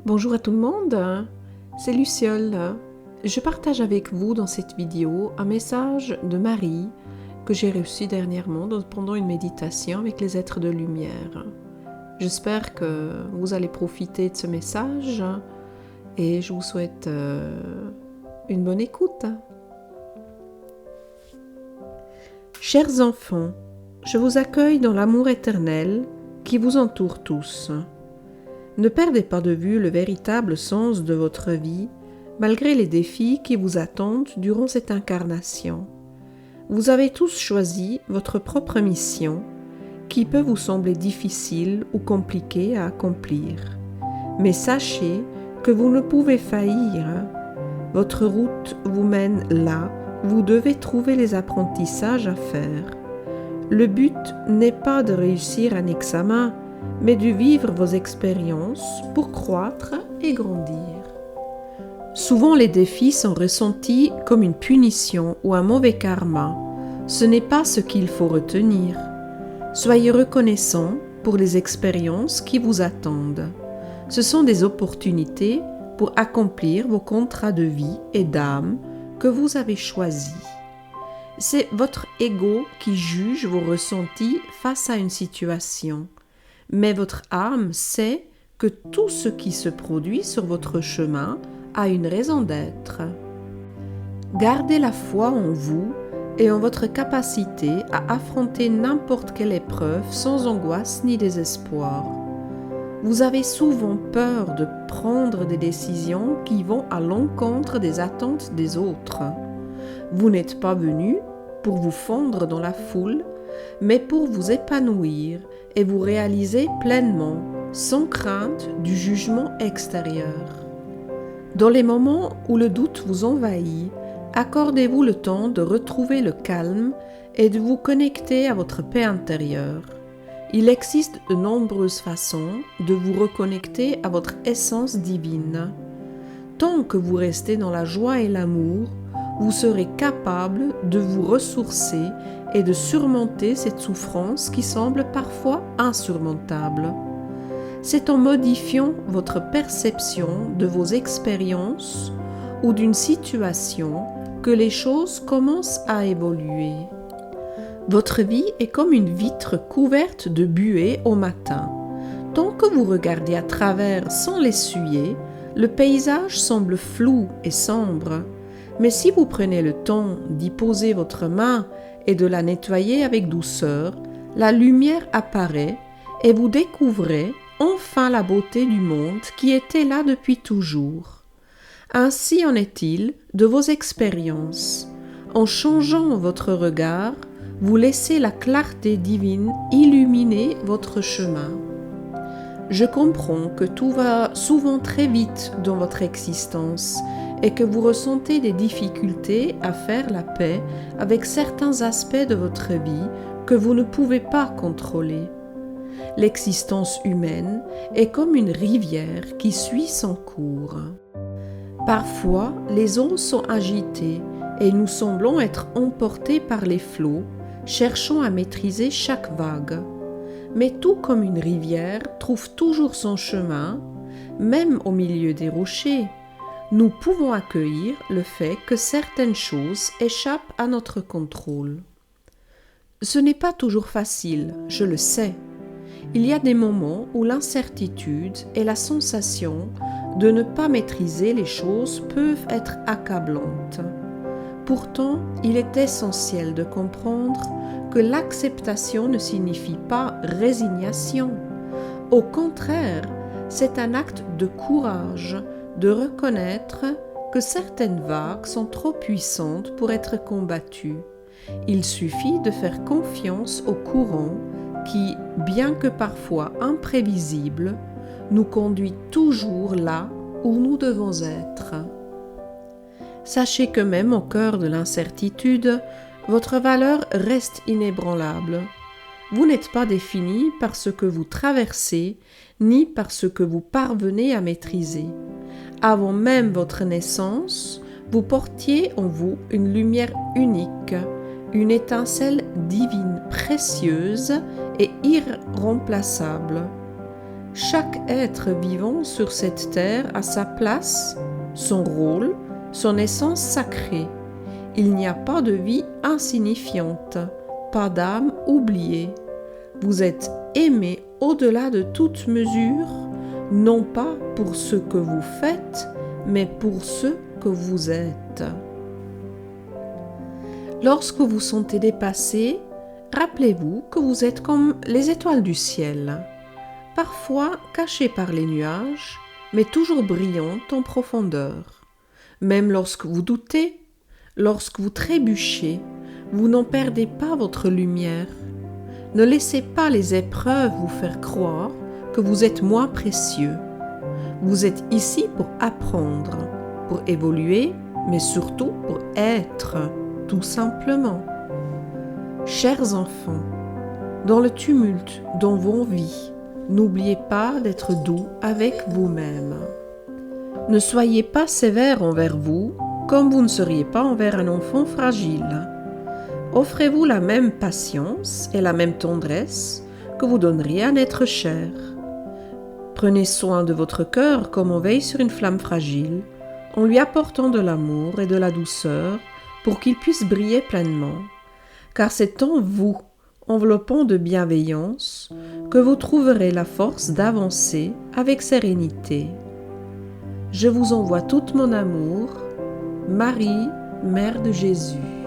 Bonjour à tout le monde, c'est Luciole. Je partage avec vous dans cette vidéo un message de Marie que j'ai reçu dernièrement pendant une méditation avec les êtres de lumière. J'espère que vous allez profiter de ce message et je vous souhaite une bonne écoute. Chers enfants, je vous accueille dans l'amour éternel qui vous entoure tous. Ne perdez pas de vue le véritable sens de votre vie, malgré les défis qui vous attendent durant cette incarnation. Vous avez tous choisi votre propre mission, qui peut vous sembler difficile ou compliquée à accomplir. Mais sachez que vous ne pouvez faillir. Votre route vous mène là où vous devez trouver les apprentissages à faire. Le but n'est pas de réussir un examen, mais de vivre vos expériences pour croître et grandir. Souvent les défis sont ressentis comme une punition ou un mauvais karma. Ce n'est pas ce qu'il faut retenir. Soyez reconnaissants pour les expériences qui vous attendent. Ce sont des opportunités pour accomplir vos contrats de vie et d'âme que vous avez choisis. C'est votre ego qui juge vos ressentis face à une situation. Mais votre âme sait que tout ce qui se produit sur votre chemin a une raison d'être. Gardez la foi en vous et en votre capacité à affronter n'importe quelle épreuve sans angoisse ni désespoir. Vous avez souvent peur de prendre des décisions qui vont à l'encontre des attentes des autres. Vous n'êtes pas venu pour vous fondre dans la foule, mais pour vous épanouir et vous réaliser pleinement, sans crainte du jugement extérieur. Dans les moments où le doute vous envahit, accordez-vous le temps de retrouver le calme et de vous connecter à votre paix intérieure. Il existe de nombreuses façons de vous reconnecter à votre essence divine. Tant que vous restez dans la joie et l'amour, vous serez capable de vous ressourcer et de surmonter cette souffrance qui semble parfois insurmontable. C'est en modifiant votre perception de vos expériences ou d'une situation que les choses commencent à évoluer. Votre vie est comme une vitre couverte de buée au matin. Tant que vous regardez à travers sans l'essuyer, le paysage semble flou et sombre. Mais si vous prenez le temps d'y poser votre main et de la nettoyer avec douceur, la lumière apparaît et vous découvrez enfin la beauté du monde qui était là depuis toujours. Ainsi en est-il de vos expériences. En changeant votre regard, vous laissez la clarté divine illuminer votre chemin. Je comprends que tout va souvent très vite dans votre existence et que vous ressentez des difficultés à faire la paix avec certains aspects de votre vie que vous ne pouvez pas contrôler. L'existence humaine est comme une rivière qui suit son cours. Parfois, les eaux sont agitées et nous semblons être emportés par les flots, cherchant à maîtriser chaque vague. Mais tout comme une rivière trouve toujours son chemin, même au milieu des rochers, nous pouvons accueillir le fait que certaines choses échappent à notre contrôle. Ce n'est pas toujours facile, je le sais. Il y a des moments où l'incertitude et la sensation de ne pas maîtriser les choses peuvent être accablantes. Pourtant, il est essentiel de comprendre que l'acceptation ne signifie pas résignation. Au contraire, c'est un acte de courage de reconnaître que certaines vagues sont trop puissantes pour être combattues. Il suffit de faire confiance au courant qui, bien que parfois imprévisible, nous conduit toujours là où nous devons être. Sachez que même au cœur de l'incertitude, votre valeur reste inébranlable. Vous n'êtes pas défini par ce que vous traversez, ni par ce que vous parvenez à maîtriser. Avant même votre naissance, vous portiez en vous une lumière unique, une étincelle divine précieuse et irremplaçable. Chaque être vivant sur cette terre a sa place, son rôle, son essence sacrée. Il n'y a pas de vie insignifiante, pas d'âme oubliée. Vous êtes aimé au-delà de toute mesure, non pas pour ce que vous faites, mais pour ce que vous êtes. Lorsque vous sentez dépassé, rappelez-vous que vous êtes comme les étoiles du ciel, parfois cachées par les nuages, mais toujours brillantes en profondeur. Même lorsque vous doutez, lorsque vous trébuchez, vous n'en perdez pas votre lumière. Ne laissez pas les épreuves vous faire croire que vous êtes moins précieux. Vous êtes ici pour apprendre, pour évoluer, mais surtout pour être, tout simplement. Chers enfants, dans le tumulte de vos vies, n'oubliez pas d'être doux avec vous-même. Ne soyez pas sévère envers vous, comme vous ne seriez pas envers un enfant fragile. Offrez-vous la même patience et la même tendresse que vous donneriez à un être cher. Prenez soin de votre cœur comme on veille sur une flamme fragile, en lui apportant de l'amour et de la douceur pour qu'il puisse briller pleinement. Car c'est en vous, enveloppant de bienveillance, que vous trouverez la force d'avancer avec sérénité. Je vous envoie tout mon amour, Marie, Mère de Jésus.